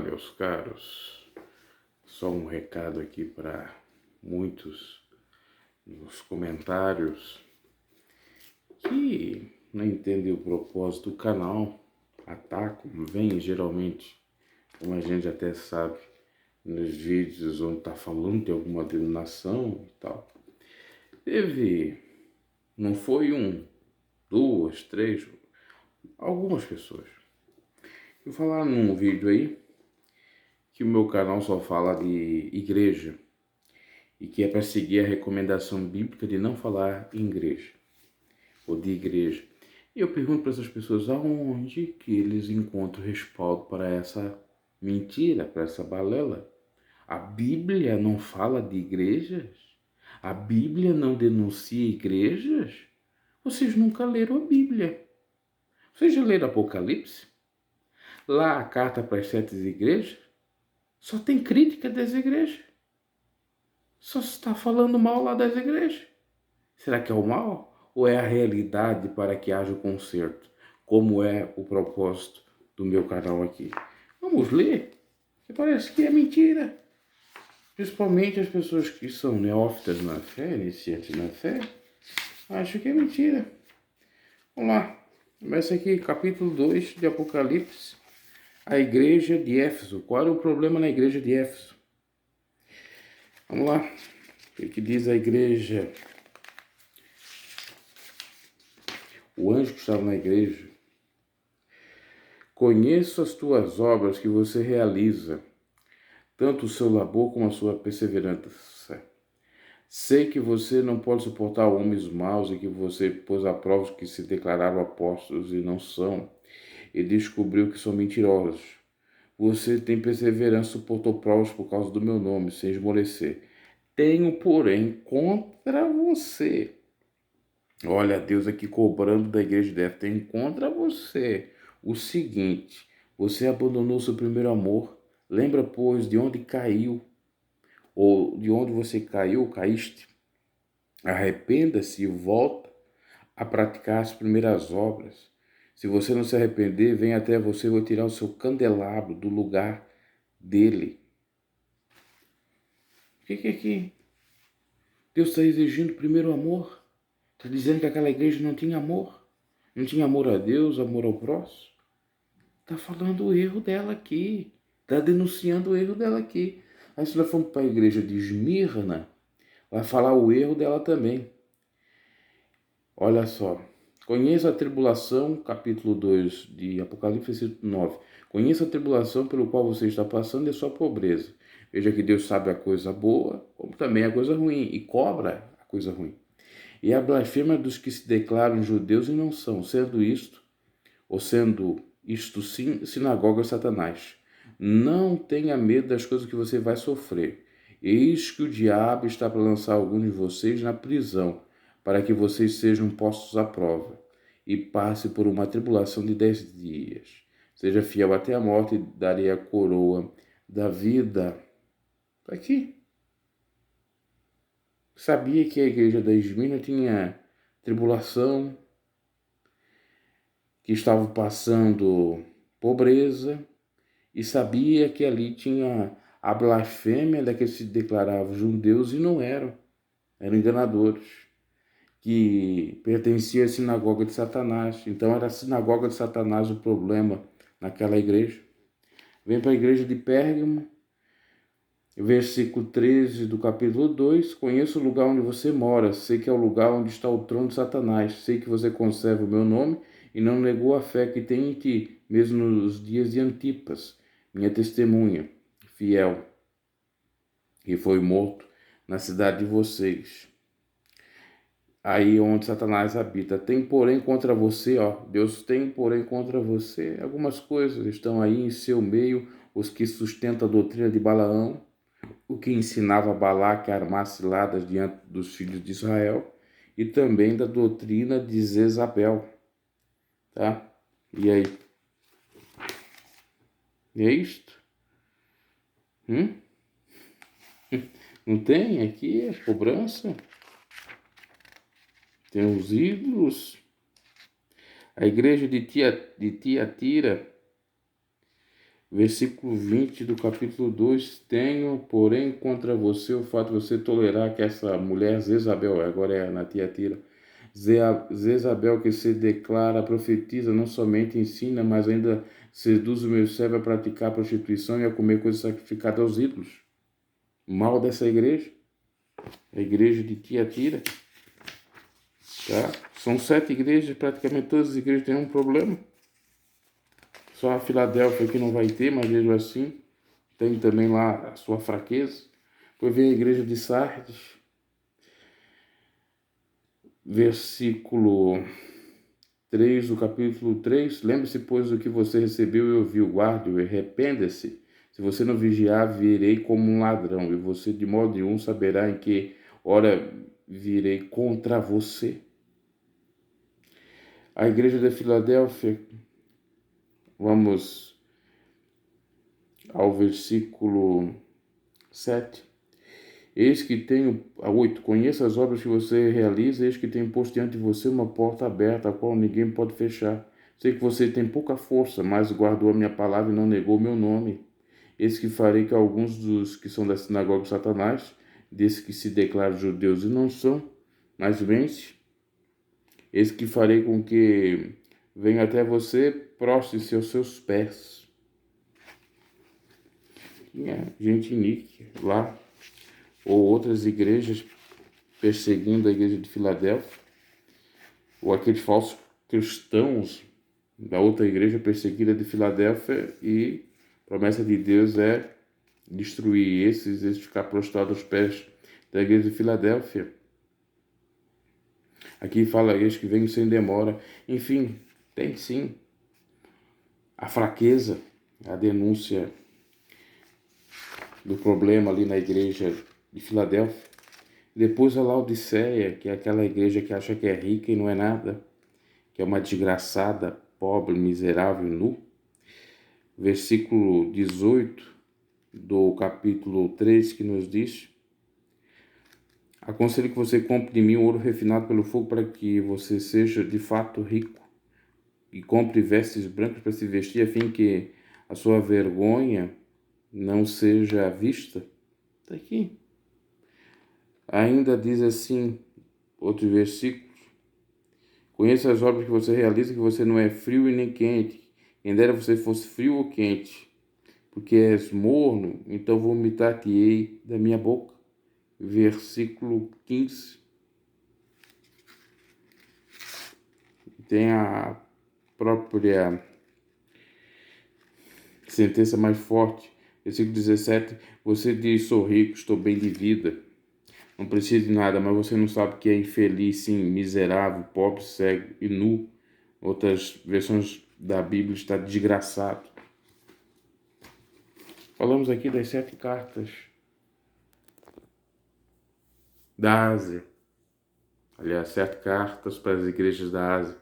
Meus caros, só um recado aqui para muitos nos comentários que não entendem o propósito do canal, atacam, vem geralmente, como a gente até sabe, nos vídeos onde está falando de alguma denominação e tal. Não foi duas, três, algumas pessoas. Eu vou falar num vídeo aí que o meu canal só fala de igreja e que é para seguir a recomendação bíblica de não falar em igreja ou de igreja. E eu pergunto para essas pessoas aonde que eles encontram respaldo para essa mentira, para essa balela. A Bíblia não fala de igrejas? A Bíblia não denuncia igrejas? Vocês nunca leram a Bíblia. Vocês já leram Apocalipse? Lá a carta para as 7 igrejas só tem crítica das igrejas. Só se está falando mal lá das igrejas. Será que é o mal? Ou é a realidade para que haja o conserto? Como é o propósito do meu canal aqui? Vamos ler, que parece que é mentira. Principalmente as pessoas que são neófitas na fé, iniciantes na fé, acham que é mentira. Vamos lá. Começa aqui, capítulo 2 de Apocalipse. A igreja de Éfeso. Qual era o problema na igreja de Éfeso? Vamos lá. O que diz a igreja? O anjo que estava na igreja. Conheço as tuas obras que você realiza, tanto o seu labor como a sua perseverança. Sei que você não pode suportar homens maus e que você pôs à prova os que se declararam apóstolos e não são, e descobriu que são mentirosos. Você tem perseverança, suportou provas por causa do meu nome, sem esmorecer. Tenho, porém, contra você. Olha, Deus aqui cobrando da igreja de Éfeso. Tem contra você o seguinte: você abandonou seu primeiro amor. Lembra, pois, de onde caiu, ou de onde você caiu, caíste. Arrependa-se e volta a praticar as primeiras obras. Se você não se arrepender, vem até você, eu vou tirar o seu candelabro do lugar dele. O que é aqui? Deus está exigindo primeiro amor. Está dizendo que aquela igreja não tinha amor. Não tinha amor a Deus, amor ao próximo. Está falando o erro dela aqui. Está denunciando o erro dela aqui. Aí se nós formos para a igreja de Esmirna, vai falar o erro dela também. Olha só. Conheça a tribulação, capítulo 2 de Apocalipse, versículo 9. Conheça a tribulação pelo qual você está passando e a sua pobreza. Veja que Deus sabe a coisa boa, como também a coisa ruim, e cobra a coisa ruim. E a blasfêmia dos que se declaram judeus e não são, sendo isto sim, sinagoga de Satanás. Não tenha medo das coisas que você vai sofrer. Eis que o diabo está para lançar alguns de vocês na prisão, para que vocês sejam postos à prova, e passe por uma tribulação de 10 dias. Seja fiel até a morte, e darei a coroa da vida. Está aqui. Sabia que a igreja da Esmirna tinha tribulação, que estavam passando pobreza, e sabia que ali tinha a blasfêmia daqueles que se declaravam judeus e não eram enganadores, que pertencia à sinagoga de Satanás. Então era a sinagoga de Satanás o problema naquela igreja. Vem para a igreja de Pérgamo, versículo 13 do capítulo 2, conheço o lugar onde você mora, sei que é o lugar onde está o trono de Satanás, sei que você conserva o meu nome e não negou a fé que tem em ti, mesmo nos dias de Antipas, minha testemunha, fiel, que foi morto na cidade de vocês, aí onde Satanás habita. Tem porém contra você, Deus tem porém contra você, algumas coisas estão aí em seu meio, os que sustentam a doutrina de Balaão, o que ensinava Balaque a armar ciladas diante dos filhos de Israel, e também da doutrina de Jezabel, tá? E aí? E é isto? Não tem aqui a cobrança? Tem os ídolos. A igreja de Tiatira, Versículo 20 do capítulo 2. Tenho, porém, contra você o fato de você tolerar que essa mulher Jezabel, agora é na Tiatira, Jezabel, que se declara, profetiza, não somente ensina, mas ainda seduz o meu servo a praticar prostituição e a comer coisas sacrificadas aos ídolos. O mal dessa igreja, a igreja de Tiatira, tá? São 7 igrejas, praticamente todas as igrejas têm um problema. Só a Filadélfia que não vai ter, mas mesmo assim tem também lá a sua fraqueza. Depois vem a igreja de Sardes, versículo 3 do capítulo 3. Lembre-se, pois, do que você recebeu e ouviu, guarde-o e arrependa-se. Se você não vigiar, virei como um ladrão, e você de modo nenhum saberá em que hora virei contra você. A igreja de Filadélfia, vamos ao versículo 7. Eis que tenho, 8, conheça as obras que você realiza, eis que tenho posto diante de você uma porta aberta, a qual ninguém pode fechar. Sei que você tem pouca força, mas guardou a minha palavra e não negou o meu nome. Eis que farei que alguns dos que são da sinagoga de Satanás, desses que se declaram judeus e não são, mas vence. Eis que farei com que venha até você, prostre-se aos seus pés. Tinha gente níquea lá, ou outras igrejas perseguindo a igreja de Filadélfia, ou aqueles falsos cristãos da outra igreja perseguida de Filadélfia, e a promessa de Deus é destruir esses ficar prostrados aos pés da igreja de Filadélfia. Aqui fala eles que vêm sem demora. Enfim, tem sim a fraqueza, a denúncia do problema ali na igreja de Filadélfia. Depois a Laodiceia, que é aquela igreja que acha que é rica e não é nada, que é uma desgraçada, pobre, miserável, nu. Versículo 18 do capítulo 3, que nos diz: aconselho que você compre de mim ouro refinado pelo fogo, para que você seja de fato rico, e compre vestes brancas para se vestir, a fim que a sua vergonha não seja vista. Está aqui. Ainda diz assim, outro versículo: conheça as obras que você realiza, que você não é frio e nem quente. Quem dera você fosse frio ou quente, porque és morno, então vomitar-te-ei da minha boca. Versículo 15. Tem a própria sentença mais forte. Versículo 17. Você diz: sou rico, estou bem de vida, não preciso de nada, mas você não sabe que é infeliz, sim, miserável, pobre, cego e nu. Outras versões da Bíblia está desgraçado. Falamos aqui das 7 cartas da Ásia. Aliás, 7 cartas para as igrejas da Ásia.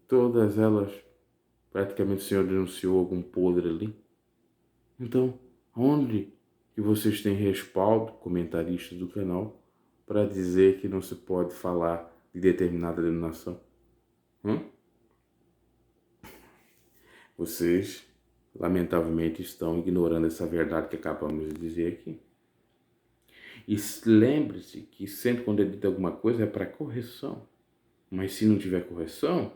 Todas elas, praticamente o Senhor denunciou algum podre ali. Então, onde que vocês têm respaldo, comentaristas do canal, para dizer que não se pode falar de determinada denominação? Vocês, lamentavelmente, estão ignorando essa verdade que acabamos de dizer aqui. E lembre-se que sempre quando é dito alguma coisa é para correção. Mas se não tiver correção,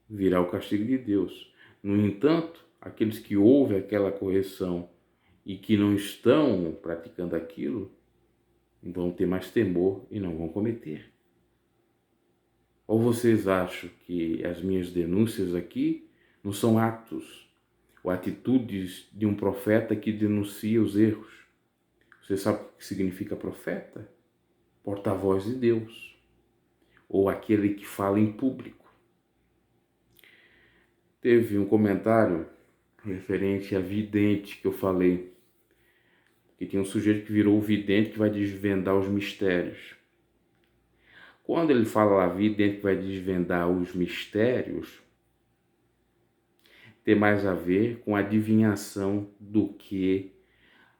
virá o castigo de Deus. No entanto, aqueles que ouvem aquela correção e que não estão praticando aquilo, vão ter mais temor e não vão cometer. Ou vocês acham que as minhas denúncias aqui não são atos ou atitudes de um profeta que denuncia os erros? Você sabe o que significa profeta? Porta-voz de Deus, ou aquele que fala em público. Teve um comentário referente a vidente que eu falei, que tinha um sujeito que virou vidente que vai desvendar os mistérios. Quando ele fala lá vidente que vai desvendar os mistérios, tem mais a ver com adivinhação do que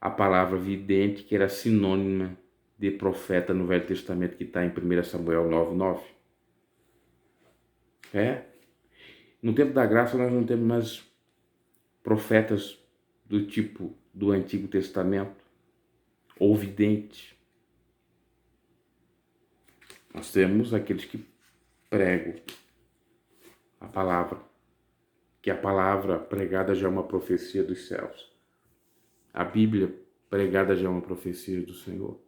a palavra vidente, que era sinônima de profeta no Velho Testamento, que está em 1 Samuel 9:9. No tempo da graça nós não temos mais profetas do tipo do Antigo Testamento, ou videntes. Nós temos aqueles que pregam a palavra, que a palavra pregada já é uma profecia dos céus. A Bíblia pregada já é uma profecia do Senhor.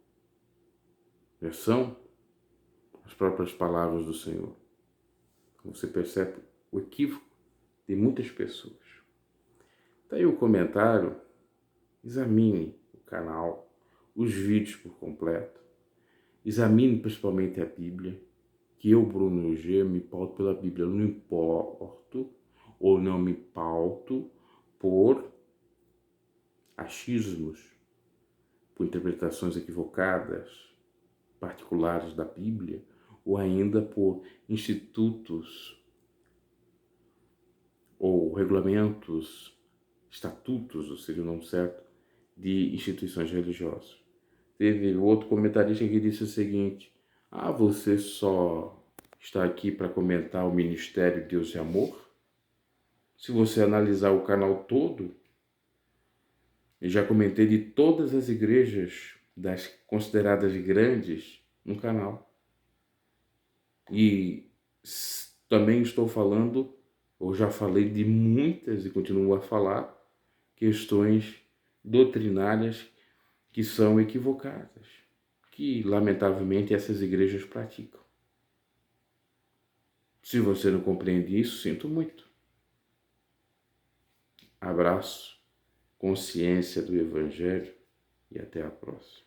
Já são as próprias palavras do Senhor. Você percebe o equívoco de muitas pessoas. Tá aí o comentário. Examine o canal, os vídeos por completo. Examine principalmente a Bíblia, que eu, Bruno G, me pauto pela Bíblia. Eu não importo ou não me pauto por achismos, por interpretações equivocadas, particulares da Bíblia, ou ainda por institutos ou regulamentos, estatutos, seria o nome certo, de instituições religiosas. Teve outro comentarista que disse o seguinte: você só está aqui para comentar o Ministério Deus e Amor? Se você analisar o canal todo, eu já comentei de todas as igrejas das consideradas grandes no canal. E também estou falando, ou já falei de muitas e continuo a falar, questões doutrinárias que são equivocadas, que lamentavelmente essas igrejas praticam. Se você não compreende isso, sinto muito. Abraço, consciência do Evangelho e até a próxima.